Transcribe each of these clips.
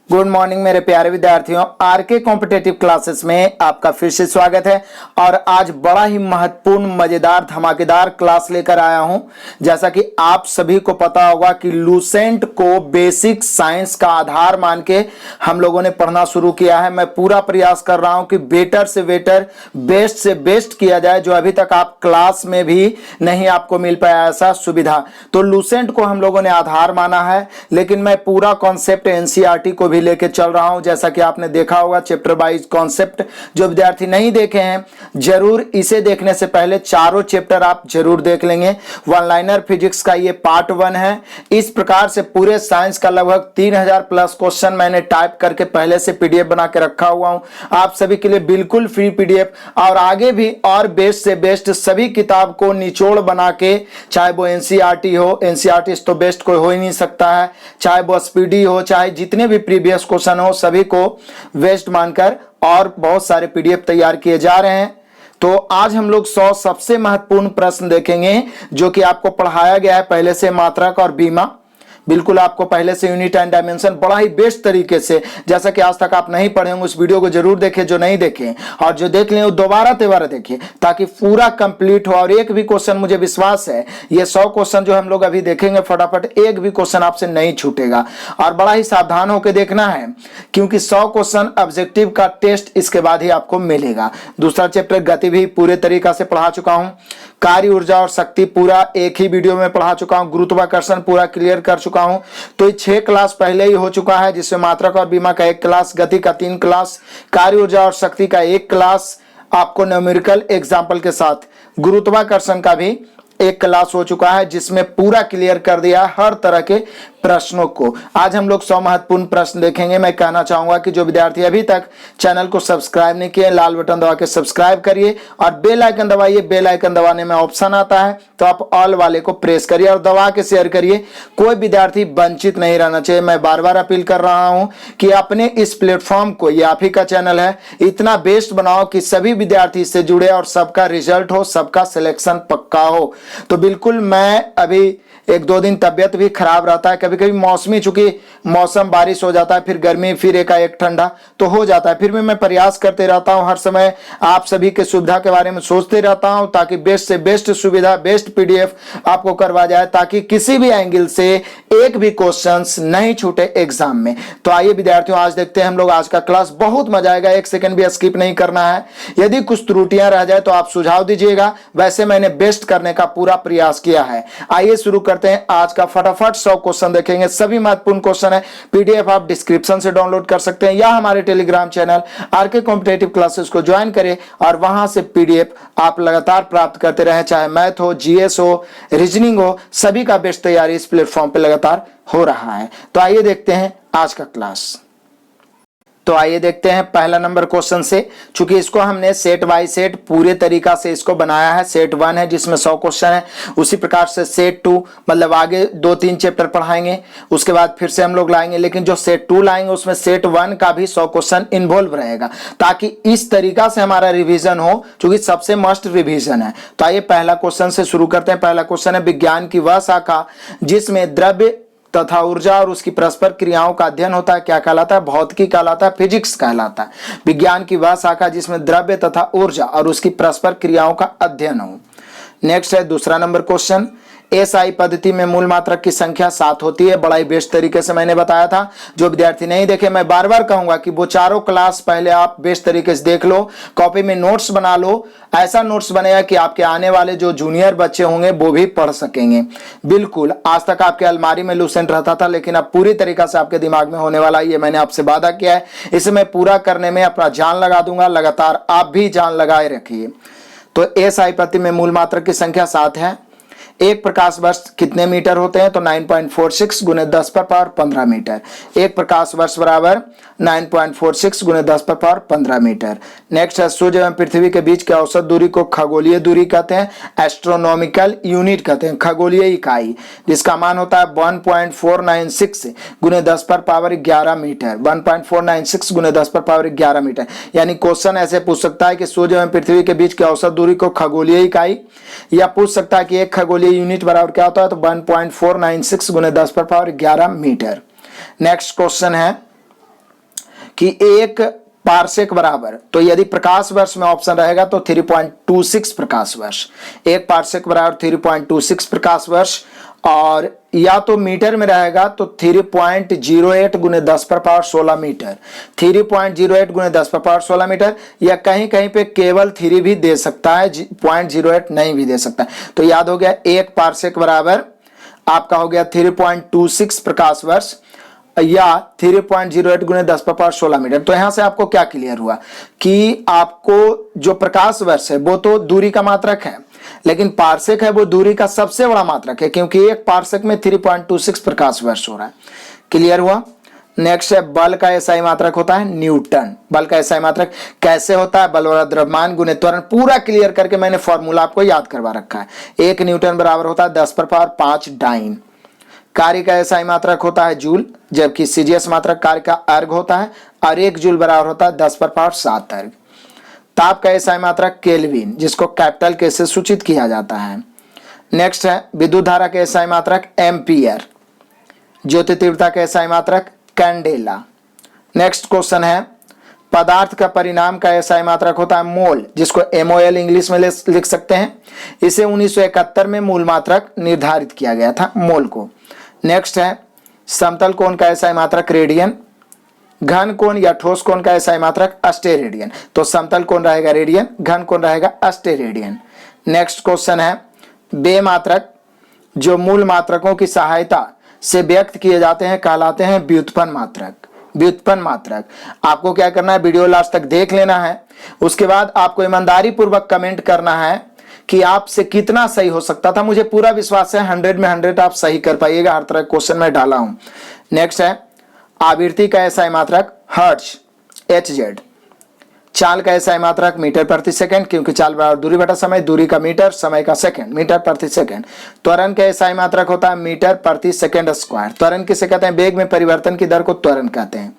Good morning मेरे प्यारे विद्यार्थियों, आरके कॉम्पिटेटिव क्लासेस में आपका फिर से स्वागत है। और आज बड़ा ही महत्वपूर्ण, मजेदार, धमाकेदार क्लास लेकर आया हूं। जैसा कि आप सभी को पता होगा कि लूसेंट को बेसिक साइंस का आधार मान के हम लोगों ने पढ़ना शुरू किया है। मैं पूरा प्रयास कर रहा हूं कि बेटर से बेटर, बेस्ट से बेस्ट किया जाए, जो अभी तक आप क्लास में भी नहीं आपको मिल पाया ऐसा सुविधा। तो लूसेंट को हम लोगों ने आधार माना है, लेकिन मैं पूरा कॉन्सेप्ट एनसीईआरटी को भी लेके चल रहा हूं। जैसा कि आपने देखा होगा चैप्टर वाइज कॉन्सेप्ट, जो विद्यार्थी नहीं देखे हैं जरूर इसे देखने से पहले चारों चैप्टर आप जरूर देख लेंगे। वन लाइनर फिजिक्स का ये पार्ट 1 है। इस प्रकार से पूरे साइंस का लगभग 3000 प्लस क्वेश्चन मैंने टाइप करके पहले से पीडीएफ बना के रखा हुआ हूं आप सभी के लिए, बिल्कुल फ्री पीडीएफ। और आगे भी और बेस्ट से बेस्ट सभी किताब को निचोड़ बना के, चाहे वो एनसीईआरटी हो, एनसीईआरटी तो बेस्ट कोई हो ही नहीं सकता है, चाहे वो स्पीडी हो, चाहे जितने भी प्रीवियस क्वेश्चन हो, सभी को वेस्ट मानकर और बहुत सारे पीडीएफ तैयार किए जा रहे हैं। तो आज हम लोग 100 सबसे महत्वपूर्ण प्रश्न देखेंगे जो कि आपको पढ़ाया गया है पहले से, मात्रक और बीमा। बिल्कुल आपको पहले से यूनिट एंड डायमेंशन बड़ा ही बेस्ट तरीके से, जैसा कि आज तक आप नहीं पढ़े होंगे, उस वीडियो को जरूर देखें जो नहीं देखे, और जो देख लें वो दोबारा तिबारा देखें ताकि पूरा कंप्लीट हो। और एक भी क्वेश्चन, मुझे विश्वास है ये 100 क्वेश्चन जो हम लोग अभी देखेंगे फटाफट, एक भी क्वेश्चन आपसे नहीं छूटेगा। और बड़ा ही सावधान होकर देखना है क्योंकि 100 क्वेश्चन ऑब्जेक्टिव का टेस्ट इसके बाद ही आपको मिलेगा। दूसरा चैप्टर गति भी पूरे तरीका से पढ़ा चुका हूं, कार्य, ऊर्जा और शक्ति पूरा एक ही वीडियो में पढ़ा चुका हूं, गुरुत्वाकर्षण पूरा क्लियर कर चुका हूं। तो 6 क्लास पहले ही हो चुका है, जिसमें मात्रक और बीमा का 1 क्लास, गति का 3 क्लास, कार्य, ऊर्जा और शक्ति का 1 क्लास, आपको न्यूमेरिकल एग्जाम्पल के साथ गुरुत्वाकर्षण का भी 1 क्लास हो चुका है, जिसमें पूरा क्लियर कर दिया हर तरह के प्रश्नों को। आज हम लोग 100 महत्वपूर्ण प्रश्न देखेंगे। मैं कहना चाहूंगा कि जो विद्यार्थी अभी तक चैनल को सब्सक्राइब नहीं किए, लाल बटन दबा के सब्सक्राइब करिए और बेल आइकन दबाइए। बेल आइकन दबाने में ऑप्शन आता है तो आप ऑल वाले को प्रेस करिए और दबा के शेयर करिए। कोई विद्यार्थी वंचित नहीं रहना चाहिए। मैं बार बार अपील कर रहा हूं कि अपने इस प्लेटफॉर्म को, ये आप ही का चैनल है, इतना बेस्ट बनाओ कि सभी विद्यार्थी इससे जुड़े और सबका रिजल्ट हो, सबका सिलेक्शन पक्का हो। तो बिल्कुल, मैं अभी 1-2 दिन तबियत भी खराब रहता है, कभी कभी मौसमी, चूंकि मौसम बारिश हो जाता है, फिर गर्मी, फिर एकाएक ठंडा तो हो जाता है। फिर भी मैं प्रयास करते रहता हूं, हर समय आप सभी के सुविधा के बारे में सोचते रहता हूं ताकि बेस्ट से बेस्ट सुविधा, बेस्ट पीडीएफ आपको करवा जाए, ताकि किसी भी एंगल से एक भी क्वेश्चंस नहीं छूटे एग्जाम में। तो आइए विद्यार्थियों, आज देखते हैं हम लोग आज का क्लास। बहुत मजा आएगा, 1 सेकंड भी स्किप नहीं करना है। यदि कुछ त्रुटियां रह जाए तो आप सुझाव दीजिएगा, वैसे मैंने बेस्ट करने का पूरा प्रयास किया है। आइए शुरू करते हैं आज का। फटाफट 100 क्वेश्चन देखेंगे, सभी महत्वपूर्ण क्वेश्चन है। पीडीएफ आप डिस्क्रिप्शन से डाउनलोड कर सकते हैं या हमारे Telegram channel RK competitive classes को ज्वाइन करें और वहां से पीडीएफ आप लगातार प्राप्त करते रहें। चाहे मैथ हो, जीएस हो, रीजनिंग हो, सभी का बेस्ट तैयारी इस प्लेटफॉर्म पे लगातार हो रहा है। तो आइए देखते हैं आज का क्लास। तो आइए देखते हैं पहला नंबर क्वेश्चन से। चूंकि इसको हमने सेट बाय सेट पूरे तरीका से इसको बनाया है। सेट 1 है जिसमें 100 क्वेश्चन है, उसी प्रकार से सेट 2, मतलब आगे 2-3 चैप्टर पढ़ाएंगे, उसके बाद फिर से हम लोग लाएंगे। लेकिन जो सेट 2 लाएंगे उसमें सेट 1 का भी 100 क्वेश्चन इन्वॉल्व रहेगा, ताकि इस तरीका से हमारा रिविजन हो, चूंकि सबसे मस्ट रिविजन है। तो आइए पहला क्वेश्चन से शुरू करते हैं। पहला क्वेश्चन है, विज्ञान की वह शाखा जिसमें द्रव्य तथा ऊर्जा और उसकी परस्पर क्रियाओं का अध्ययन होता है, क्या कहलाता है? भौतिकी कहलाता है, फिजिक्स कहलाता है। विज्ञान की वह शाखा जिसमें द्रव्य तथा ऊर्जा और उसकी परस्पर क्रियाओं का अध्ययन हो। नेक्स्ट है दूसरा नंबर क्वेश्चन, एसआई पद्धति में मूल मात्रक की संख्या 7 होती है। बड़ा ही बेस्ट तरीके से मैंने बताया था। जो विद्यार्थी नहीं देखे, मैं बार बार कहूंगा कि वो चारों क्लास पहले आप बेस्ट तरीके से देख लो, कॉपी में नोट्स बना लो। ऐसा नोट्स बनेगा कि आपके आने वाले जो जूनियर बच्चे होंगे वो भी पढ़ सकेंगे। बिल्कुल, आज तक आपके अलमारी में लूसेंट रहता था, लेकिन अब पूरी तरीका से आपके दिमाग में होने वाला है, ये मैंने आपसे वादा किया है। इसे मैं पूरा करने में अपना जान लगा दूंगा, लगातार आप भी जान लगाए रखिए। तो एसआई पद्धति में मूल मात्रक की संख्या 7 है। एक प्रकाश वर्ष कितने मीटर होते हैं? तो 9.46 गुने 10 पर पावर 15 मीटर। एक प्रकाश वर्ष बराबर 9.46 गुने 10 पर पावर 15 मीटर। नेक्स्ट है, सूर्य एवं पृथ्वी के बीच की औसत दूरी को खगोलीय दूरी कहते हैं, एस्ट्रोनॉमिकल यूनिट कहते हैं, खगोलीय इकाई, जिसका मान होता है 1.496 गुने 10 पर पावर 11 मीटर। 1.496 गुने 10 पर पावर 11 मीटर। यानी क्वेश्चन ऐसे पूछ सकता है कि सूर्य एवं पृथ्वी के बीच की औसत दूरी को खगोलीय इकाई, या पूछ सकता है कि एक खगोलीय यूनिट बराबर क्या होता है? तो 1.496 गुने 10 पर पावर 11 मीटर। नेक्स्ट क्वेश्चन है, कि 1 पारसेक बराबर, तो यदि प्रकाश वर्ष में ऑप्शन रहेगा तो 3.26 प्रकाश वर्ष। 1 पारसेक बराबर 3.26 प्रकाश वर्ष, और या तो मीटर में रहेगा तो 3.08 गुने 10 पर पावर 16 मीटर, 3.08 गुने 10 पर पावर 16 मीटर, या कहीं कहीं पे केवल 3 भी दे सकता है, 0.08 नहीं भी दे सकता। तो याद हो गया 1 पारसेक बराबर आपका हो गया 3.26 प्रकाश वर्ष या 3.08 गुने 10 पर पावर 16 मीटर। तो यहां से आपको क्या क्लियर हुआ कि आपको जो प्रकाश वर्ष है वो तो दूरी का मात्रक है, लेकिन पारसेक है वो दूरी का सबसे बड़ा मात्रक है, क्योंकि 1 पारसेक में 3.26 प्रकाश वर्ष हो रहा है। क्लियर हुआ। नेक्स्ट है बल का एसआई मात्रक होता है न्यूटन। बल का एसआई मात्रक कैसे होता है? बल वाला द्रव्यमान गुने त्वरण। पूरा क्लियर करके मैंने फॉर्मूला आपको याद करवा रखा है। 1 न्यूटन बराबर होता है 10 पर पावर 5 डाइन। कार्य का एसआई मात्रक होता है जूल, जबकि सीजीएस मात्रक कार्य का अर्घ होता है, और 1 जूल बराबर होता है 10 पर पावर 7 अर्घ। ताप का एसआई मात्रक केल्विन, जिसको कैपिटल के से सूचित किया जाता है। नेक्स्ट है विद्युत धारा के एसआई मात्रक एम्पियर। ज्योति तीव्रता के एसआई मात्रक कैंडेला। नेक्स्ट क्वेश्चन है पदार्थ का परिणाम का एसआई मात्रक होता है मोल, जिसको MOL इंग्लिश में लिख सकते हैं। इसे 1971 में मूल मात्रक निर्धारित किया गया था मोल को। नेक्स्ट है समतल कोण का एसआई मात्रक रेडियन। घन कोण या ठोस कोण का एसआई मात्रक अस्टेरेडियन। तो समतल कोण रहेगा रेडियन, घन कोण रहेगा अस्टेरेडियन। नेक्स्ट क्वेश्चन है बे मात्रक जो मूल मात्रकों की सहायता से व्यक्त किए जाते हैं कहलाते हैं व्युत्पन्न मात्रक। व्युत्पन्न मात्रक आपको क्या करना है, वीडियो लास्ट तक देख लेना है, उसके बाद आपको ईमानदारी पूर्वक कमेंट करना है कि आपसे कितना सही हो सकता था। मुझे पूरा विश्वास है 100 में 100 आप सही कर पाइएगा, हर तरह क्वेश्चन में डाला हूं। नेक्स्ट है आवृत्ति का एसआई मात्रक हर्ट्ज HZ। चाल का एसआई मात्रक मीटर प्रति सेकंड, क्योंकि चाल बराबर दूरी बटा समय, दूरी का मीटर, समय का सेकंड, मीटर प्रति सेकंड। त्वरण का एसआई मात्रक होता है मीटर प्रति सेकंड स्क्वायर। त्वरण किसे कहते हैं? वेग में परिवर्तन की दर को त्वरण कहते हैं।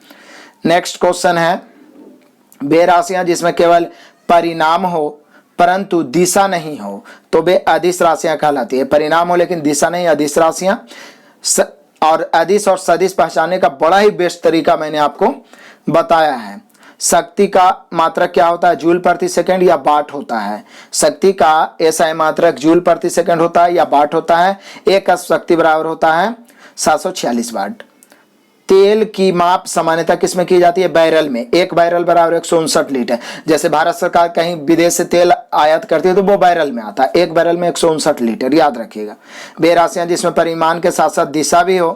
नेक्स्ट क्वेश्चन है वे राशियां जिसमें केवल परिणाम हो परंतु दिशा नहीं हो तो वे अदिश राशियां कहलाती है। परिणाम हो लेकिन दिशा नहीं, अदिश राशियां। और अदिश और सदिश पहचानने का बड़ा ही बेस्ट तरीका मैंने आपको बताया है। शक्ति का मात्रक क्या होता है? जूल प्रति सेकंड या वाट होता है। शक्ति का एसआई मात्रक जूल प्रति सेकंड होता है या वाट होता है। एक शक्ति बराबर होता है 746 वाट। तेल की माप सामान्यतः किसमें की जाती है? बैरल में। 1 बैरल बराबर 159 लीटर। जैसे भारत सरकार कहीं विदेश से तेल आयात करती है तो वो बैरल में आता है। 1 बैरल में 159 लीटर, याद रखिएगा। वे राशियां जिसमें परिमाण के साथ साथ दिशा भी हो,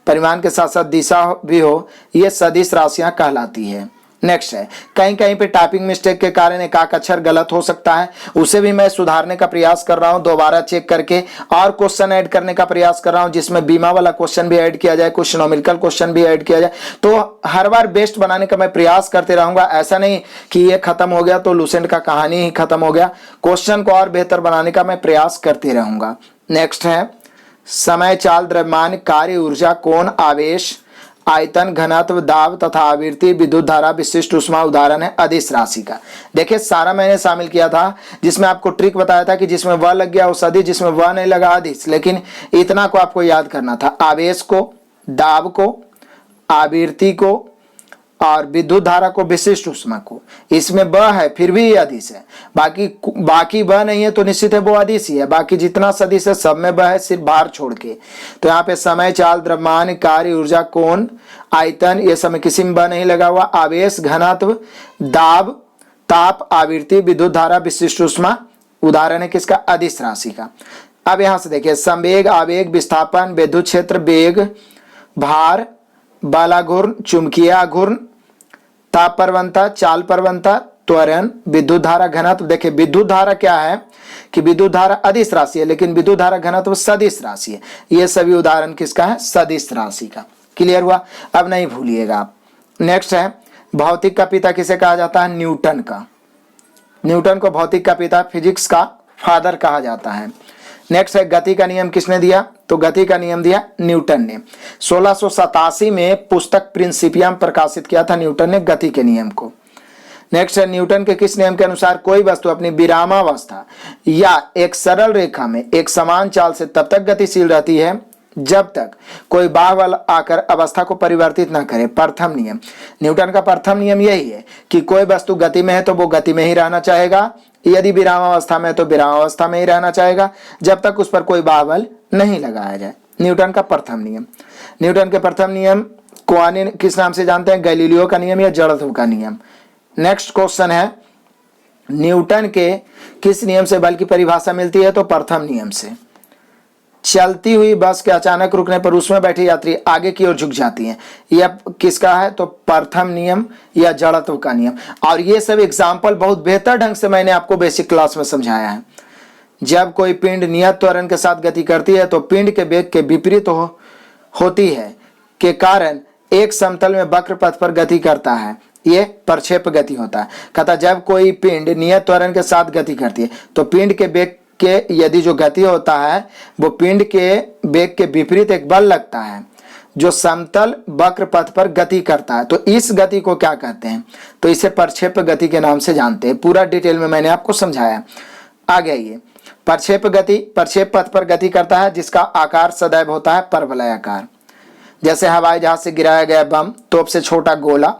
परिमाण के साथ साथ दिशा भी हो, ये सदिश राशियां कहलाती है। नेक्स्ट है कहीं कहीं पे टाइपिंग मिस्टेक के कारण एक अक्षर गलत हो सकता है, उसे भी मैं सुधारने का प्रयास कर रहा हूं, दोबारा चेक करके और क्वेश्चन ऐड करने का प्रयास कर रहा हूं, जिसमें बीमा वाला क्वेश्चन भी ऐड किया जाए, कुछ न्यूमेरिकल क्वेश्चन भी ऐड किया जाए। तो हर बार बेस्ट बनाने का मैं प्रयास करते रहूंगा। ऐसा नहीं कि ये खत्म हो गया तो लूसेंट का कहानी ही खत्म हो गया। क्वेश्चन को और बेहतर बनाने का मैं प्रयास करते रहूंगा। नेक्स्ट है समय, चाल, द्रव्यमान, कार्य, ऊर्जा, कोण, आवेश, आयतन, घनत्व, दाब तथा आवृत्ति, विद्युत धारा, विशिष्ट ऊष्मा। उदाहरण है अदिश राशि का। देखिए सारा मैंने शामिल किया था, जिसमें आपको ट्रिक बताया था कि जिसमें वह लग गया वो सदिश, जिसमें वह नहीं लगा अदिश। लेकिन इतना को आपको याद करना था, आवेश को, दाब को, आवृत्ति को और विद्युत धारा को, विशिष्ट ऊष्मा को। इसमें ब है फिर भी ये अदिश है, बाकी ब नहीं है तो निश्चित है वो अदिश ही है। बाकी जितना सदिश है सब में ब है, सिर्फ भार छोड़ के। तो यहाँ पे समय, चाल, द्रव्यमान, कार्य, ऊर्जा, कोण, आयतन, ये सब में किसी में ब नहीं लगा हुआ। आवेश, घनत्व, दाब, ताप, आवृत्ति, विद्युत धारा, विशिष्ट ऊष्मा। उदाहरण है किसका? अदिश राशि का। अब यहां से देखिए संवेग, आवेग, विस्थापन, विद्युत क्षेत्र, वेग, भार, बालाघूर्ण, चुंबकीय आघूर्ण, ताप प्रवणता, चाल प्रवणता, त्वरण, विद्युत धारा, घनत्व। देखिए विद्युत धारा क्या है कि विद्युत धारा अदिश राशि है, लेकिन विद्युत धारा घनत्व सदिश राशि है। ये सभी उदाहरण किसका है? सदिश राशि का। क्लियर हुआ? अब नहीं भूलिएगा आप। नेक्स्ट है भौतिक का पिता किसे कहा जाता है? न्यूटन का। न्यूटन को भौतिक का पिता, फिजिक्स का फादर कहा जाता है। नेक्स्ट है गति का नियम किसने दिया? तो गति का नियम दिया न्यूटन ने। 1687 में पुस्तक प्रिंसिपियम प्रकाशित किया था न्यूटन ने गति के नियम को। नेक्स्ट है न्यूटन के किस नियम के अनुसार कोई वस्तु अपनी विरामावस्था या एक सरल रेखा में एक समान चाल से तब तक गतिशील रहती है जब तक कोई बाह्य बल आकर अवस्था को परिवर्तित न करे। प्रथम नियम, न्यूटन का प्रथम नियम यही है कि कोई वस्तु गति में है तो वो गति में ही रहना चाहेगा, यदि विराम अवस्था में है तो विराम अवस्था में ही रहना चाहेगा, जब तक उस पर कोई बाह्य बल नहीं लगाया जाए। न्यूटन का प्रथम नियम। न्यूटन के प्रथम नियम को अन्य किस नाम से जानते हैं? गैलीलियो का नियम या जड़त्व का नियम। नेक्स्ट क्वेश्चन है, न्यूटन के किस नियम से बल की परिभाषा मिलती है? तो प्रथम नियम से। चलती हुई बस के अचानक रुकने पर उसमें बैठे यात्री आगे की ओर झुक जाती हैं, यह किसका है? तो प्रथम नियम या जड़त्व का नियम। और ये सब एग्जाम्पल बहुत बेहतर ढंग से मैंने आपको बेसिक क्लास में समझाया है। जब कोई पिंड नियत त्वरण के साथ गति करती है तो पिंड के वेग के विपरीत होती है के कारण एक समतल में वक्र पथ पर गति करता है, ये प्रक्षेप गति होता है। कहता जब कोई पिंड नियत त्वरण के साथ गति करती है तो पिंड के वेग के यदि जो गति होता है वो पिंड के वेग के विपरीत एक बल लगता है जो समतल वक्र पथ पर गति करता है, तो इस गति को क्या कहते हैं? तो इसे प्रक्षेप गति के नाम से जानते हैं। पूरा डिटेल में मैंने आपको समझाया। आगे आइए, प्रक्षेप गति प्रक्षेप पथ पर गति करता है जिसका आकार सदैव होता है परवलयाकार। जैसे हवाई जहाज से गिराया गया बम, तोप से छोटा गोला,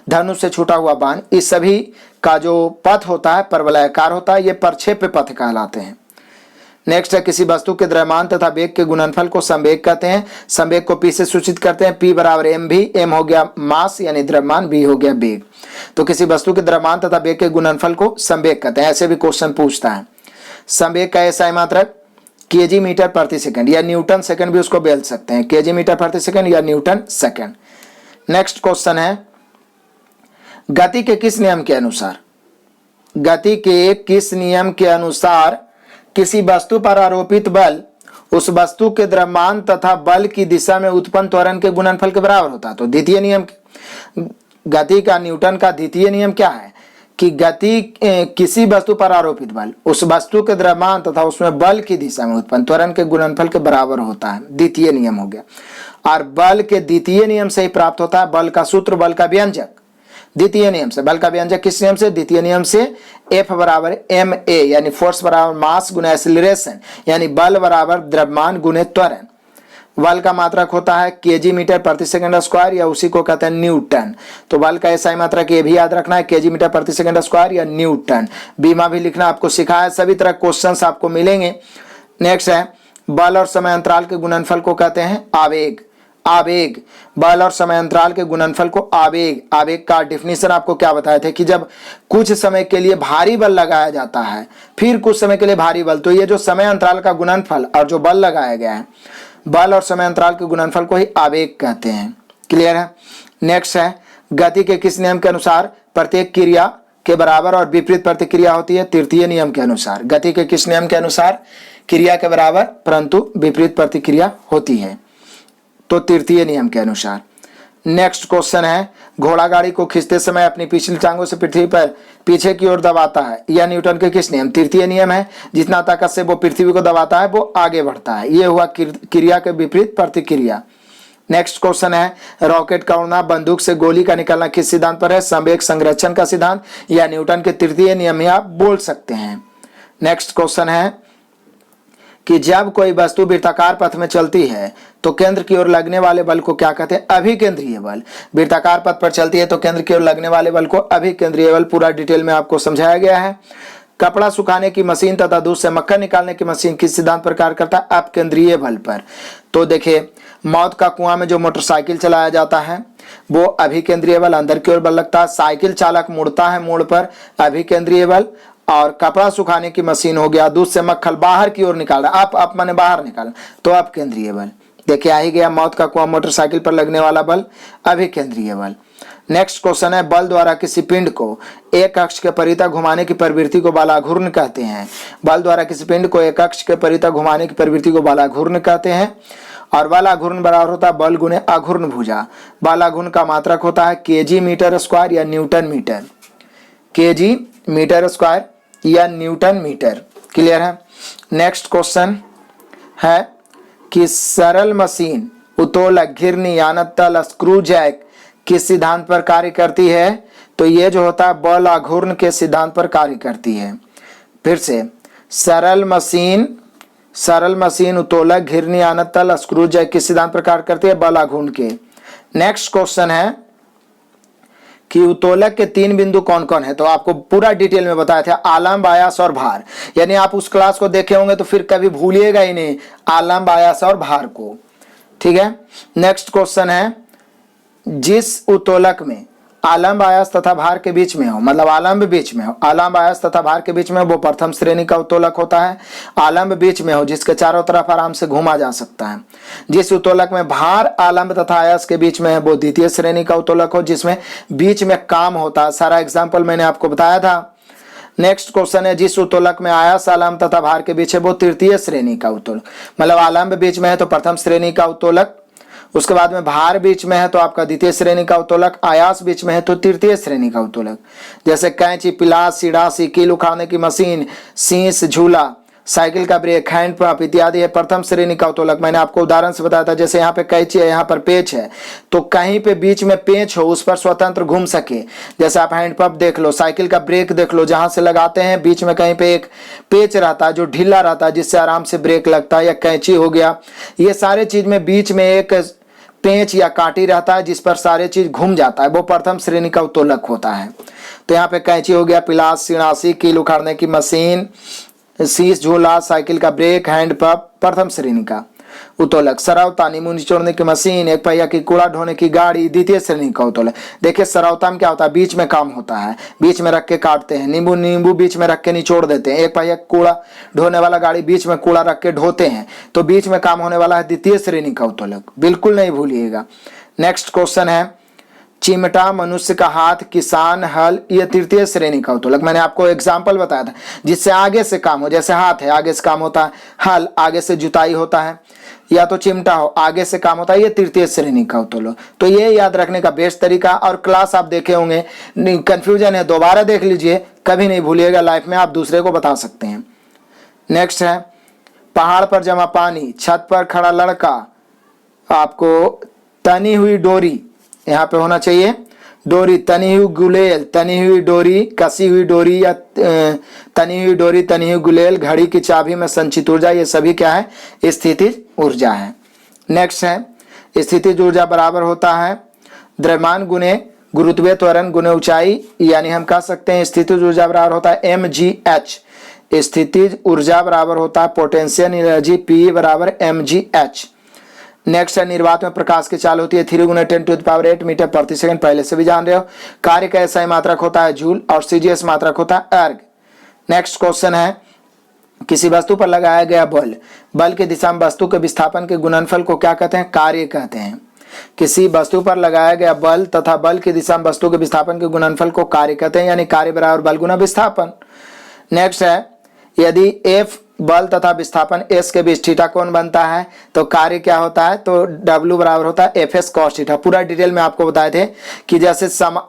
धनुष से छूटा हुआ बाण, इस सभी का जो पथ होता है परवलयाकार होता है, ये प्रक्षेप पथ कहलाते हैं। नेक्स्ट है, किसी वस्तु के द्रव्यमान तथा वेग के गुणनफल को संवेग कहते हैं। संवेग को P से सूचित करते हैं। P बराबर mv, m हो गया मास यानी द्रव्यमान, v हो गया वेग। तो किसी वस्तु के द्रव्यमान तथा वेग के गुणनफल को संवेग कहते हैं। ऐसे भी क्वेश्चन पूछता है। संवेग का SI मात्रक kg मीटर प्रति सेकंड या न्यूटन सेकंड भी उसको बोल सकते हैं, kg मीटर प्रति सेकंड या न्यूटन सेकंड। नेक्स्ट क्वेश्चन है, गति के किस नियम के अनुसार? गति के किस नियम के अनुसार किसी वस्तु पर आरोपित बल उस वस्तु के द्रव्यमान तथा बल की दिशा में उत्पन्न त्वरण के गुणनफल के बराबर होता है? तो द्वितीय नियम, गति का न्यूटन का द्वितीय नियम क्या है कि गति किसी वस्तु पर आरोपित बल उस वस्तु के द्रव्यमान तथा उसमें बल की दिशा में उत्पन्न त्वरण के गुणनफल के बराबर होता है। द्वितीय नियम हो गया। और बल के द्वितीय नियम से ही प्राप्त होता है बल का सूत्र, बल का व्यंजक। द्वितीय नियम से बल का व्यंजक किस नियम से? द्वितीय नियम से F बराबर ma यानी फोर्स बराबर मास गुना एक्सीलरेशन यानी बल बराबर द्रव्यमान गुने त्वरण। बल का मात्रक होता है kg मीटर प्रति सेकंड स्क्वायर या उसी को कहते हैं न्यूटन। तो बल का SI मात्रक ये भी याद रखना है, kg मीटर प्रति सेकंड स्क्वायर या न्यूटन। बीमा भी लिखना आपको सिखाया। सभी तरह क्वेश्चंस आपको मिलेंगे। नेक्स्ट है, बल और समय अंतराल के गुणनफल को कहते हैं आवेग। आवेग, बल और समय अंतराल के गुणनफल को आवेग। आवेग का डेफिनेशन आपको क्या बताए थे कि जब कुछ समय के लिए भारी बल लगाया जाता है फिर कुछ समय के लिए भारी बल, तो ये जो समय अंतराल का गुणनफल और जो बल लगाया गया है, बल और समय अंतराल के गुणनफल को ही आवेग कहते हैं। क्लियर है? नेक्स्ट है, गति के किस नियम के अनुसार प्रत्येक क्रिया के बराबर और विपरीत प्रतिक्रिया होती है? तृतीय नियम के अनुसार। गति के किस नियम के अनुसार क्रिया के बराबर परंतु विपरीत प्रतिक्रिया होती है? तो तृतीय नियम के अनुसार। नेक्स्ट क्वेश्चन है, घोड़ा गाड़ी को खींचते समय अपनी पिछली टांगों से पृथ्वी पर पीछे की ओर दबाता है, यह न्यूटन के किस नियम? तृतीय नियम है। जितना ताकत से वो पृथ्वी को दबाता है वो आगे बढ़ता है, ये हुआ क्रिया के विपरीत प्रतिक्रिया। नेक्स्ट क्वेश्चन है, रॉकेट का उड़ना, बंदूक से गोली का निकलना किस सिद्धांत पर है? संवेग संरक्षण का सिद्धांत या न्यूटन के तृतीय नियम ही आप बोल सकते हैं। नेक्स्ट क्वेश्चन है कि जब कोई वस्तु वृत्ताकार पथ में चलती है तो केंद्र की ओर लगने वाले बल को क्या कहते हैं? अभिकेंद्रीय बल। वृत्ताकार पथ पर चलती है तो केंद्र की ओर लगने वाले बल को अभिकेंद्रीय बल। पूरा डिटेल में आपको समझाया गया है। कपड़ा सुखाने की मशीन तथा दूध से मक्खन निकालने की मशीन किस सिद्धांत पर कार्य करता है? अपकेंद्रीय बल पर। तो देखिए, मौत का कुआं में जो मोटरसाइकिल चलाया जाता है वो अभिकेंद्रीय बल, अंदर की ओर बल लगता है। साइकिल चालक मुड़ता है मोड़ पर, अभिकेंद्रीय बल। और कपड़ा सुखाने की मशीन हो गया, दूध से मक्खन बाहर की ओर निकाल रहा, आप माने बाहर निकाल, तो अपकेंद्रीय बल। देखिए आ ही गया, मौत का कुआं मोटरसाइकिल पर लगने वाला बल अभिकेंद्रीय बल। नेक्स्ट क्वेश्चन है, बल द्वारा किसी पिंड को एक अक्ष के परितः घुमाने की प्रवृत्ति को बलाघूर्ण कहते हैं। बल द्वारा किसी पिंड को एक अक्ष के परितः घुमाने की प्रवृत्ति को बलाघूर्ण कहते हैं। और बलाघूर्ण बराबर होता है बल गुने अघूर्ण भुजा। बलाघूर्ण का मात्रक होता है kg मीटर स्क्वायर या newton metre. kg metre square या न्यूटन मीटर। क्लियर है? नेक्स्ट क्वेश्चन है कि सरल मशीन उत्तोलक घिरनी यानतल स्क्रू जैक किस सिद्धांत पर कार्य करती है? तो ये जो होता है बल आघूर्ण के सिद्धांत पर कार्य करती है। फिर से, सरल मशीन सरल मशीन, उत्तोलक, घिरनी, आनत तल, स्क्रू जैक किस सिद्धांत पर कार्य करती है? बल आघूर्ण के। नेक्स्ट क्वेश्चन है कि उत्तोलक के 3 बिंदु कौन कौन है? तो आपको पूरा डिटेल में बताया था, आलंब, आयास और भार। यानी आप उस क्लास को देखे होंगे तो फिर कभी भूलिएगा ही नहीं आलंब, आयास और भार को। ठीक है। नेक्स्ट क्वेश्चन है, जिस उत्तोलक में आलंब, आयास तथा भार के बीच में हो, मतलब आलंब बीच में हो, आलंब, आयास तथा भार के बीच में हो, वो प्रथम श्रेणी का उत्तोलक होता है। आलंब बीच में हो, जिसके चारों तरफ आराम से घुमा जा सकता है। जिस उत्तोलक में भार, आलंब तथा आयास के बीच में है, वो द्वितीय श्रेणी का उत्तोलक हो, जिसमें बीच में काम होता है। सारा एग्जाम्पल मैंने आपको बताया था। नेक्स्ट क्वेश्चन है, जिस उत्तोलक में आयास, आलंब तथा भार के बीच है, वो तृतीय श्रेणी का उत्तोलक। मतलब आलंब बीच में है तो प्रथम श्रेणी का उत्तोलक, उसके बाद में भार बीच में है तो आपका द्वितीय श्रेणी का उत्तोलक, आयास बीच में है तो तृतीय श्रेणी का उत्तोलक। जैसे कैंची, पिलास, सीढ़ा, कील उखाड़ने की मशीन, शीश, झूला, साइकिल का ब्रेक, हैंड पंप इत्यादि है प्रथम श्रेणी का उत्तोलक। मैंने आपको उदाहरण से बताया था, जैसे यहाँ पे कैंची है, यहाँ पर पेच है, तो कहीं पे बीच में पेच हो, उस पर स्वतंत्र घूम सके। जैसे आप हैंड पंप देख लो, साइकिल का ब्रेक देख लो, जहां से लगाते हैं बीच में कहीं पे एक पेच रहता है जो ढीला रहता है, जिससे आराम से ब्रेक लगता है। या कैंची हो गया, ये सारे चीज में बीच में एक पेंच या कांटी रहता है जिस पर सारे चीज घूम जाता है, वो प्रथम श्रेणी का उत्तोलक होता है। तो यहाँ पे कैंची हो गया, पिलास, सिणासी, कील उखाड़ने की मशीन, शीश, झूला, साइकिल का ब्रेक, हैंड पंप प्रथम श्रेणी का उत्तोलक। सरौता, नींबू निचोड़ने की मशीन, एक पहिया की कूड़ा ढोने की गाड़ी द्वितीय श्रेणी का उत्तोलक। देखिए सरौता में क्या होता है, बीच में काम होता है, बीच में रख के काटते हैं। नींबू बीच में रख के निचोड़ देते हैं। एक पहिया कूड़ा ढोने वाला गाड़ी बीच में कूड़ा रख के ढोते हैं, तो बीच में काम होने वाला है द्वितीय श्रेणी का उत्तोलक, बिल्कुल नहीं भूलिएगा। नेक्स्ट क्वेश्चन है, चिमटा, मनुष्य का हाथ, किसान, हल, यह तृतीय श्रेणी का उत्तोलक। मैंने आपको एग्जाम्पल बताया था, जिससे आगे से काम हो, जैसे हाथ है आगे से काम होता है, हल आगे से जुताई होता है, या तो चिमटा हो आगे से काम होता है, ये तृतीय श्रेणी का उत्तोलक। तो ये याद रखने का बेस्ट तरीका, और क्लास आप देखे होंगे, कंफ्यूजन है दोबारा देख लीजिए, कभी नहीं भूलिएगा, लाइफ में आप दूसरे को बता सकते हैं। नेक्स्ट है, पहाड़ पर जमा पानी, छत पर खड़ा लड़का, आपको तनी हुई डोरी यहाँ पे होना चाहिए, डोरी, तनी हुई गुलेल, तनी हुई डोरी, कसी हुई डोरी, या तनी हुई डोरी, तनी हुई गुलेल, घड़ी की चाबी में संचित ऊर्जा, ये सभी क्या है, स्थितिज ऊर्जा है। नेक्स्ट है, स्थितिज ऊर्जा बराबर होता है द्रव्यमान गुने गुरुत्वीय त्वरण गुने ऊंचाई, यानी हम कह सकते हैं स्थितिज ऊर्जा बराबर होता है mgh। स्थितिज ऊर्जा बराबर होता है पोटेंशियल एनर्जी P बराबर mgh। नेक्स्ट है, निर्वात में प्रकाश की चाल होती है 3 × 10⁸ मीटर प्रति सेकंड, पहले से भी जान रहे हो। कार्य का एसआई मात्रक होता है जूल और सीजीएस मात्रक होता है अर्ग। नेक्स्ट क्वेश्चन है, किसी वस्तु पर लगाया गया बल, बल की दिशा में वस्तु के विस्थापन के गुणनफल को क्या कहते हैं? कार्य कहते हैं। किसी वस्तु पर लगाया गया बल तथा बल की दिशा में वस्तु के विस्थापन के गुणनफल को कार्य कहते हैं, यानी कार्य बराबर बल गुना विस्थापन। नेक्स्ट है, यदि F बल तथा विस्थापन S के बीच थीटा कोण बनता है तो कार्य क्या होता है? तो W बराबर होता है FS cos थीटा। पूरा डिटेल में आपको बताए थे कि जैसे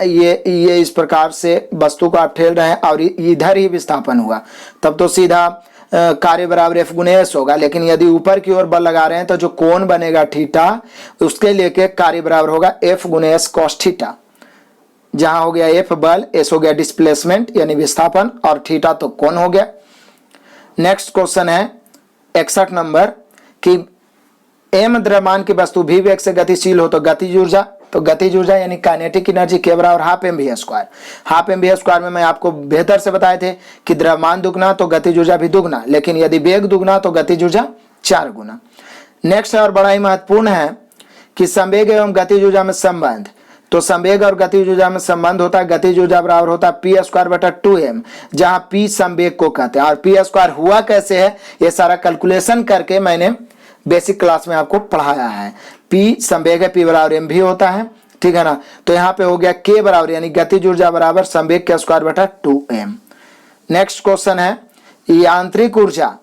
ये इस प्रकार से वस्तु को आप ठेल रहे हैं और इधर ही विस्थापन हुआ, तब तो सीधा कार्य बराबर F गुने S होगा। लेकिन यदि ऊपर की ओर बल लगा रहे हैं तो जो कोण बनेगा थीटा, उसके लेके कार्य बराबर होगा F गुने S cos थीटा। जहां हो गया F बल, S हो गया डिस्प्लेसमेंट यानी विस्थापन, और थीटा तो कोण हो गया। नेक्स्ट क्वेश्चन है 61 नंबर, कि m द्रव्यमान की वस्तु v वेग से गतिशील हो तो गतिज ऊर्जा, तो गतिज ऊर्जा यानी काइनेटिक एनर्जी के बराबर हाफ mv²। हाफ mv² में मैं आपको बेहतर से बताए थे कि द्रव्यमान दुगना तो गतिज ऊर्जा भी दुगना, लेकिन यदि वेग दुगना तो गतिज ऊर्जा 4 गुना। नेक्स्ट है, और बड़ा ही महत्वपूर्ण है, कि संवेग एवं गतिज ऊर्जा में संबंध। तो संवेग और गतिज ऊर्जा में संबंध होता है, गतिज ऊर्जा बराबर होता है p²/2m, जहां p संवेग को कहते हैं। और p² हुआ कैसे है, ये सारा कैलकुलेशन करके मैंने बेसिक क्लास में आपको पढ़ाया है। p संवेग है, p बराबर mv होता है, ठीक है ना। तो यहाँ पे हो गया k बराबर यानी गतिज ऊर्जा बराबर संवेग के स्क्वायर/2m। नेक्स्ट क्वेश्चन है, यांत्रिक ऊर्जा,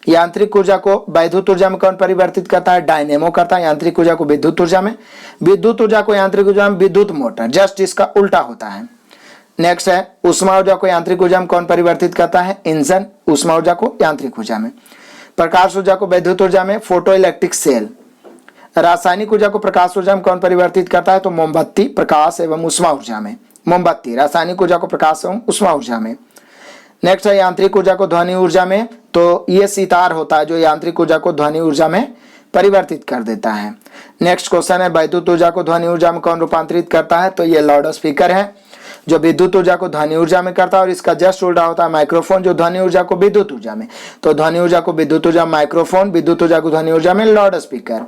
यांत्रिक ऊर्जा को वैद्युत ऊर्जा में कौन परिवर्तित करता है? डायनेमो करता है यांत्रिक ऊर्जा को विद्युत ऊर्जा में, विद्युत ऊर्जा को यांत्रिक ऊर्जा में विद्युत मोटर, जस्ट इसका उल्टा होता है। नेक्स्ट है, ऊष्मा ऊर्जा को यांत्रिक ऊर्जा में कौन परिवर्तित करता है? इंजन ऊष्मा ऊर्जा को यांत्रिक ऊर्जा में। प्रकाश ऊर्जा को विद्युत ऊर्जा में फोटो इलेक्ट्रिक सेल। रासायनिक ऊर्जा को प्रकाश ऊर्जा में कौन परिवर्तित करता है? तो मोमबत्ती प्रकाश एवं ऊष्मा ऊर्जा में, मोमबत्ती रासायनिक ऊर्जा को प्रकाश एवं ऊष्मा ऊर्जा में। नेक्स्ट है, यांत्रिक ऊर्जा को ध्वनि ऊर्जा में तो ये सितार होता है जो यांत्रिक ऊर्जा को ध्वनि ऊर्जा में परिवर्तित कर देता है। नेक्स्ट क्वेश्चन है, वैद्युत ऊर्जा को ध्वनि ऊर्जा में कौन रूपांतरित करता है? तो ये लाउड स्पीकर है जो विद्युत ऊर्जा को ध्वनि ऊर्जा में करता है, और इसका जस्ट उल्टा होता है माइक्रोफोन जो ध्वनि ऊर्जा को विद्युत ऊर्जा में। तो ध्वनि ऊर्जा को विद्युत ऊर्जा माइक्रोफोन, विद्युत ऊर्जा को ध्वनि ऊर्जा में लाउड स्पीकर।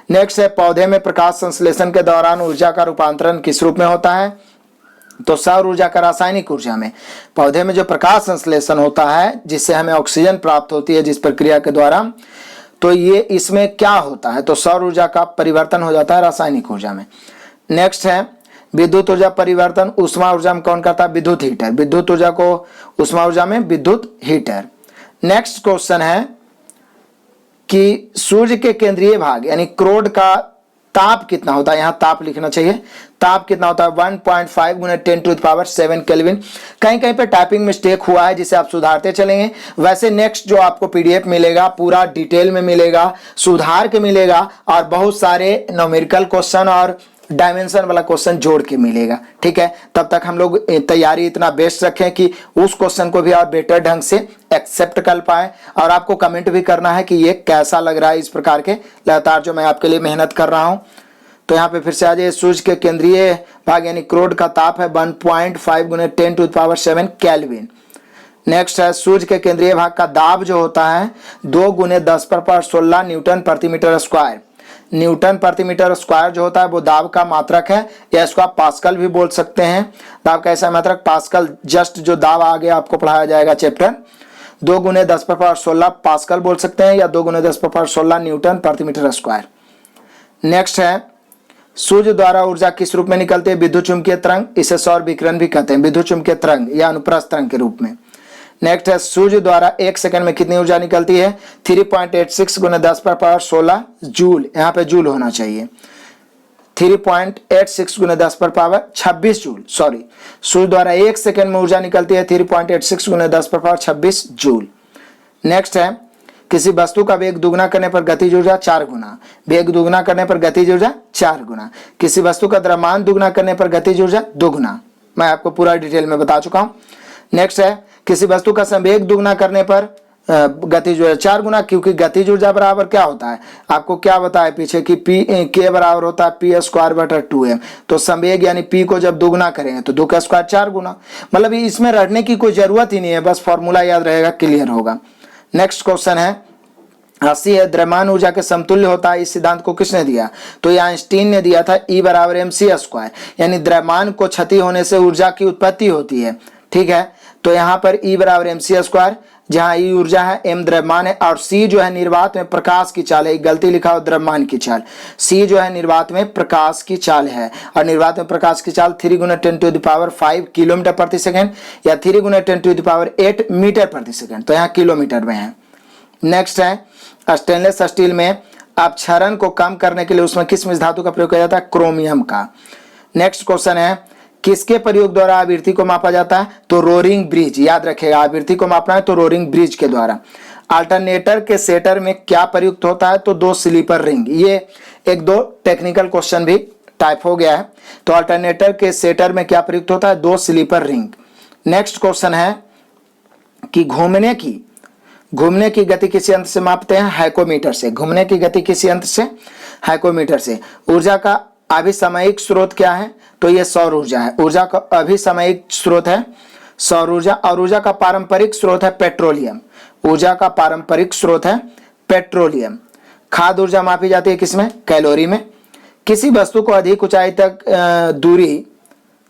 नेक्स्ट है, पौधे में प्रकाश संश्लेषण के दौरान ऊर्जा का रूपांतरण किस रूप में होता है? तो सौर ऊर्जा का रासायनिक ऊर्जा में। पौधे में जो प्रकाश संश्लेषण होता है जिससे हमें ऑक्सीजन प्राप्त होती है जिस प्रक्रिया के द्वारा, तो ये इसमें क्या होता है? तो सौर ऊर्जा का परिवर्तन हो जाता है रासायनिक ऊर्जा में। नेक्स्ट है, विद्युत ऊर्जा परिवर्तन ऊष्मा ऊर्जा में कौन करता है? विद्युत हीटर। विद्युत ऊर्जा को ऊष्मा ऊर्जा में विद्युत हीटर। नेक्स्ट क्वेश्चन है कि सूर्य के केंद्रीय भाग यानी क्रोड का ताप कितना होता है? यहाँ ताप लिखना चाहिए। ताप कितना होता है? 1.5 गुना 10⁷ केल्विन। कहीं कहीं पे टाइपिंग मिस्टेक हुआ है जिसे आप सुधारते चलेंगे। वैसे नेक्स्ट जो आपको पीडीएफ मिलेगा पूरा डिटेल में मिलेगा, सुधार के मिलेगा, और बहुत सारे न्यूमेरिकल क्वेश्चन और डायमेंशन वाला क्वेश्चन जोड़ के मिलेगा। ठीक है, तब तक हम लोग तैयारी इतना बेस्ट रखें कि उस क्वेश्चन को भी और बेटर ढंग से एक्सेप्ट कर पाए। और आपको कमेंट भी करना है कि ये कैसा लग रहा है, इस प्रकार के लगातार जो मैं आपके लिए मेहनत कर रहा हूं। तो यहाँ पे फिर से आ जाइए, सूर्य के केंद्रीय भाग यानी क्रोड का ताप है 1.5 गुना 10⁷ केल्विन। नेक्स्ट है, सूर्य के केंद्रीय भाग का दाब जो होता है 2 गुने 10⁻16 न्यूटन प्रति मीटर स्क्वायर। न्यूटन प्रति मीटर स्क्वायर जो होता है वो दाब का मात्रक है, या इसको आप पास्कल भी बोल सकते हैं। दाब का ऐसा मात्रक पास्कल, जस्ट जो दाब आगे आपको पढ़ाया जाएगा चैप्टर, 2 गुने 10⁻16 पास्कल बोल सकते हैं, या 2 गुने 10⁻16 न्यूटन प्रति मीटर स्क्वायर। नेक्स्ट है, सूर्य द्वारा ऊर्जा किस रूप में निकलती है? विद्युत चुंबकीय तरंग, इसे सौर विकिरण भी कहते हैं, विद्युत चुंबकीय तरंग या अनुप्रस्थ तरंग के रूप में। नेक्स्ट है, सूर्य द्वारा 1 सेकंड में कितनी ऊर्जा निकलती है? 3.86 गुना 10⁻16 जूल। यहाँ पे जूल होना चाहिए। 3.86 गुना 10⁻26 जूल। सॉरी, सूर्य द्वारा 1 सेकंड में ऊर्जा निकलती है 3.86 गुना 10⁻26 जूल। नेक्स्ट है, किसी वस्तु का वेग दुगना करने पर गतिज ऊर्जा 4 गुना। वेग दुगना करने पर गतिज ऊर्जा 4 गुना। किसी वस्तु का द्रव्यमान दुगना करने पर गतिज ऊर्जा 2 गुना। मैं आपको पूरा डिटेल में बता चुका हूँ। नेक्स्ट है, किसी वस्तु का संवेग दुगना करने पर गतिज ऊर्जा 4 गुना, क्योंकि गतिज ऊर्जा बराबर क्या होता है? आपको क्या बताया पीछे कि पी के बराबर होता है p²/2m। तो संवेग यानी p को जब दुगना करेंगे तो 2 का स्क्वायर 4 गुना। मतलब इसमें रटने की कोई जरूरत ही नहीं है, बस फॉर्मूला याद रहेगा, क्लियर होगा। नेक्स्ट क्वेश्चन है, 80 है, द्रव्यमान ऊर्जा के समतुल्य होता है। इस सिद्धांत को किसने दिया? तो ये आइंस्टीन ने दिया था। E = mc², यानी द्रव्यमान को क्षति होने से ऊर्जा की उत्पत्ति होती है। ठीक है, तो यहाँ पर E = mc², जहाँ E ऊर्जा है, m द्रव्यमान है, और c जो है निर्वात में प्रकाश की चाल है। गलती लिखा हो द्रव्यमान की चाल, c जो है निर्वात में प्रकाश की चाल है, और निर्वात में प्रकाश की चाल 3 × 10⁵ किलोमीटर प्रति सेकंड या 3 × 10⁸ मीटर प्रति सेकंड। तो यहाँ किलोमीटर में है। नेक्स्ट है, स्टेनलेस स्टील में अपक्षरण को कम करने के लिए उसमें किस मिश्र धातु का प्रयोग किया जाता है? क्रोमियम का। नेक्स्ट क्वेश्चन है, किसके प्रयोग द्वारा आवृत्ति को मापा जाता है? तो रोरिंग ब्रिज। याद रखेगा, आवृत्ति को मापना है तो रोरिंग ब्रिज के द्वारा। अल्टरनेटर के सेटर में क्या प्रयुक्त होता है? तो 2 स्लीपर रिंग। ये 1-2 टेक्निकल क्वेश्चन भी टाइप हो गया है। तो अल्टरनेटर के सेटर में क्या प्रयुक्त होता है? 2 स्लीपर रिंग। नेक्स्ट क्वेश्चन है कि घूमने की गति किसी यंत्र से मापते हैं? हाइकोमीटर से। घूमने की गति किसी यंत्र से? हाइकोमीटर से। ऊर्जा का अभिसामयिक स्रोत क्या है? तो ये सौर ऊर्जा है। ऊर्जा का अभिसामयिक स्रोत है सौर ऊर्जा, और ऊर्जा का पारंपरिक स्रोत है पेट्रोलियम। ऊर्जा का पारंपरिक स्रोत है पेट्रोलियम। खाद्य ऊर्जा मापी जाती है किसमें? कैलोरी में। किसी वस्तु को अधिक ऊंचाई तक दूरी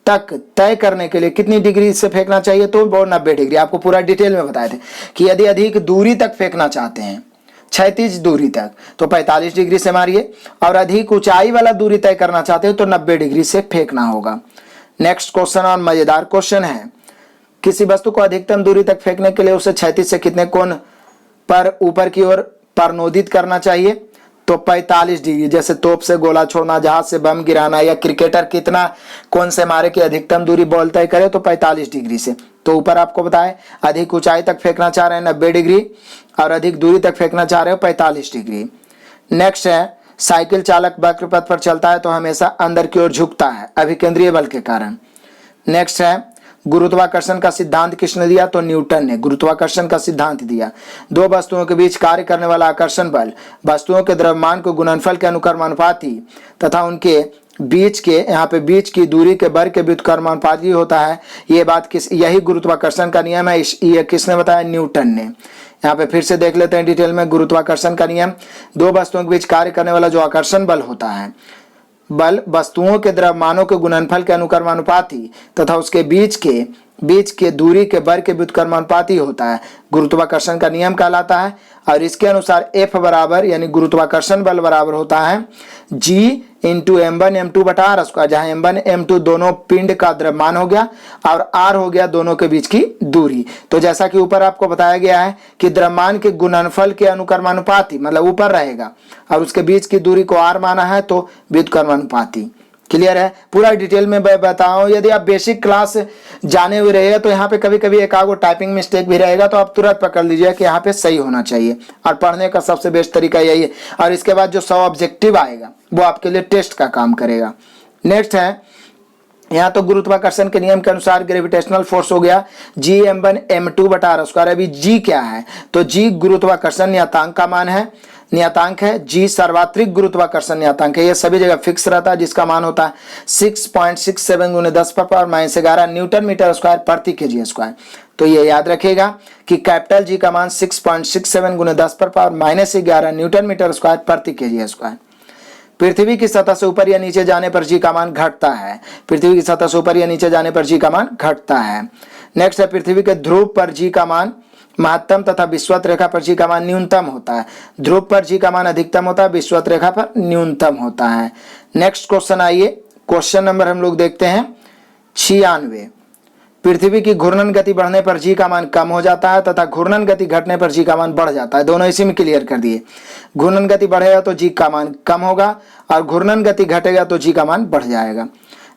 तक तय करने के लिए कितनी डिग्री से फेंकना चाहिए? तो वो 90 डिग्री। आपको पूरा डिटेल में बताए थे कि यदि अधिक दूरी तक फेंकना चाहते हैं, क्षैतिज दूरी तक, तो 45 डिग्री से मारिए, और अधिक ऊंचाई वाला दूरी तय करना चाहते हो तो 90 डिग्री से फेंकना होगा। नेक्स्ट क्वेश्चन और मजेदार क्वेश्चन है, किसी वस्तु को अधिकतम दूरी तक फेंकने के लिए उसे क्षैतिज से कितने कोण पर ऊपर की ओर प्रणोदित करना चाहिए? तो 45 डिग्री। जैसे तोप से गोला छोड़ना, जहाज से बम गिराना, या क्रिकेटर कितना कोण से मारे कि अधिकतम दूरी बॉल तय करे, तो 45 डिग्री से। तो ऊपर आपको बताए अधिक ऊंचाई तक फेंकना चाह रहे हैं 90 डिग्री, और अधिक दूरी तक फेंकना चाह रहे हो 45 डिग्री। नेक्स्ट है, साइकिल चालक वक्र पथ पर चलता है तो हमेशा अंदर की ओर झुकता है अभिकेंद्रीय बल के कारण। नेक्स्ट है, गुरुत्वाकर्षण का सिद्धांत किसने दिया? तो न्यूटन ने गुरुत्वाकर्षण का सिद्धांत दिया। दो वस्तुओं के बीच कार्य करने वाला आकर्षण बल वस्तुओं के द्रव्यमान को गुणनफल के अनुक्रमानुपाती तथा उनके बीच के यहाँ पे बीच की दूरी के वर्ग के व्युत्क्रमानुपाती होता है। ये बात यही गुरुत्वाकर्षण का नियम है। ये किसने बताया? न्यूटन ने। यहाँ पे फिर से देख लेते हैं डिटेल में गुरुत्वाकर्षण का नियम। दो वस्तुओं के बीच कार्य करने वाला जो आकर्षण बल होता है, बल वस्तुओं के द्रव्यमानों के गुणनफल के अनुक्रमानुपाती तथा उसके बीच के दूरी के वर्ग के व्युत्क्रमानुपाती होता है, गुरुत्वाकर्षण का नियम कहलाता है। और इसके अनुसार F बराबर यानी गुरुत्वाकर्षण बल बराबर होता है G इंटू m1 m2 बटा r स्क्वायर, जहाँ m1 m2 दोनों पिंड का द्रव्यमान हो गया और r हो गया दोनों के बीच की दूरी। तो जैसा कि ऊपर आपको बताया गया है कि द्रव्यमान के गुणनफल के अनुक्रमानुपाती मतलब ऊपर रहेगा और उसके बीच की दूरी को r माना है तो व्युत्क्रमानुपाती। क्लियर है? पूरा डिटेल में बताऊं। यदि आप बेसिक क्लास जाने हुए रहे तो यहाँ पे कभी कभी एक आगो टाइपिंग मिस्टेक भी रहेगा, तो आप तुरंत पकड़ लीजिए कि यहाँ पे सही होना चाहिए। और पढ़ने का सबसे बेस्ट तरीका यही है। और इसके बाद जो 100 ऑब्जेक्टिव आएगा वो आपके लिए टेस्ट का काम करेगा। नेक्स्ट है यहाँ तो गुरुत्वाकर्षण के नियम के अनुसार ग्रेविटेशनल फोर्स हो गया G m1 m2 बटा r स्क्वायर। अभी G क्या है? तो G गुरुत्वाकर्षण नियतांक का मान है, नियतांक है। G सर्वात्रिक गुरुत्वाकर्षण नियतांक है, ये सभी जगह फिक्स रहता है, जिसका मान होता है 6.67 गुने 10⁻⁻11 न्यूटन मीटर स्क्वायर प्रति kg स्क्वायर। तो ये याद रखिएगा कि कैपिटल G का मान 6.67 गुने 10⁻⁻11 न्यूटन मीटर स्क्वायर प्रति kg स्क्वायर। पृथ्वी की सतह से ऊपर या नीचे जाने पर G का मान घटता है। पृथ्वी की सतह से ऊपर या नीचे जाने पर G का मान घटता है। नेक्स्ट है पृथ्वी के ध्रुव पर G का मान महत्तम तथा विषुवत रेखा पर G का मान न्यूनतम होता है। ध्रुव पर G का मान अधिकतम होता है, विषुवत रेखा पर न्यूनतम होता है। नेक्स्ट क्वेश्चन आइए, क्वेश्चन नंबर हम लोग देखते हैं 96। पृथ्वी की घूर्णन गति बढ़ने पर G का मान कम हो जाता है तथा घूर्णन गति घटने पर G का मान बढ़ जाता है। दोनों इसी में क्लियर कर दिए। घूर्णन गति बढ़ेगा तो G का मान कम होगा और घूर्णन गति घटेगा तो G का मान बढ़ जाएगा।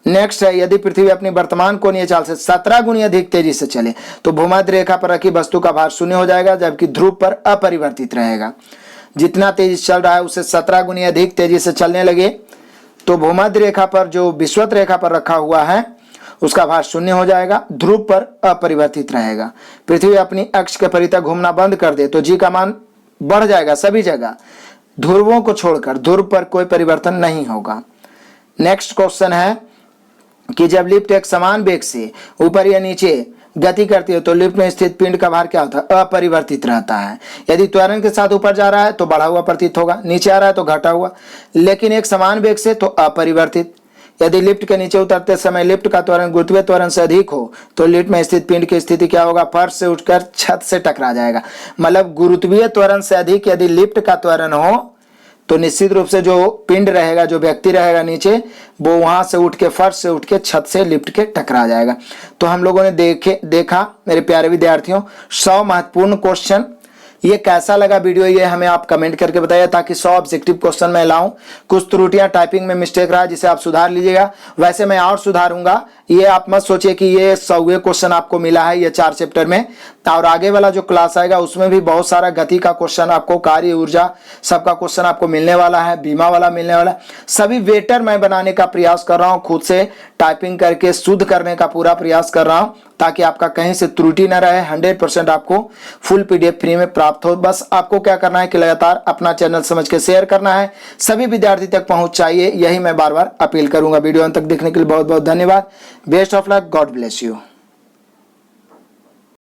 नेक्स्ट है यदि पृथ्वी अपनी वर्तमान कोणीय चाल से 17 गुनी अधिक तेजी से चले तो भूमध्य रेखा पर रखी वस्तु का भार शून्य हो जाएगा, जबकि ध्रुव पर अपरिवर्तित रहेगा। जितना तेजी से चल रहा है उससे 17 गुनी अधिक तेजी से चलने लगे तो भूमध्य रेखा पर जो विषुवत रेखा पर रखा हुआ है उसका भार शून्य हो जाएगा, ध्रुव पर अपरिवर्तित रहेगा। पृथ्वी अपनी अक्ष के परितः घूमना बंद कर दे तो G का मान बढ़ जाएगा सभी जगह, ध्रुवों को छोड़कर ध्रुव पर कोई परिवर्तन नहीं होगा। नेक्स्ट क्वेश्चन है कि जब लिफ्ट एक समान वेग से ऊपर या नीचे गति करती है तो लिफ्ट में स्थित पिंड का भार क्या होता है? अपरिवर्तित रहता है। यदि त्वरण के साथ ऊपर जा रहा है तो बढ़ा हुआ प्रतीत होगा, नीचे आ रहा है तो घटा हुआ, लेकिन एक समान वेग से तो अपरिवर्तित। यदि लिफ्ट के नीचे उतरते समय लिफ्ट का त्वरण गुरुत्वीय त्वरण से अधिक हो तो लिफ्ट में स्थित पिंड की स्थिति क्या होगा? फर्श से उठकर छत से टकरा जाएगा। मतलब गुरुत्वीय त्वरण से अधिक यदि लिफ्ट का त्वरण हो तो निश्चित रूप से जो पिंड रहेगा, जो व्यक्ति रहेगा नीचे, वो वहां से उठ के फर्श से उठ के छत से लिफ्ट के टकरा जाएगा। तो हम लोगों ने देखा मेरे प्यारे विद्यार्थियों 100 महत्वपूर्ण क्वेश्चन। ये कैसा लगा वीडियो ये हमें आप कमेंट करके बताइए ताकि 100 ऑब्जेक्टिव क्वेश्चन मैं लाऊं। कुछ त्रुटियां टाइपिंग में मिस्टेक रहा जिसे आप सुधार लीजिएगा, वैसे मैं और सुधारूंगा। ये आप मत सोचिए कि ये 100वें क्वेश्चन आपको मिला है ये 4 चैप्टर में, और आगे वाला जो क्लास आएगा उसमें भी बहुत सारा गति का क्वेश्चन आपको, कार्य ऊर्जा सबका क्वेश्चन आपको मिलने वाला है, बीमा वाला मिलने वाला। सभी वेटर मैं बनाने का प्रयास कर रहा हूँ, खुद से टाइपिंग करके शुद्ध करने का पूरा प्रयास कर रहा हूँ ताकि आपका कहीं से त्रुटि न रहे। 100% आपको फुल PDF फ्री में प्राप्त हो। बस आपको क्या करना है कि लगातार अपना चैनल समझ के शेयर करना है, सभी विद्यार्थी तक पहुंच चाहिए, यही मैं बार बार अपील करूंगा। वीडियो अंत तक देखने के लिए बहुत बहुत धन्यवाद। Best of luck, God bless you.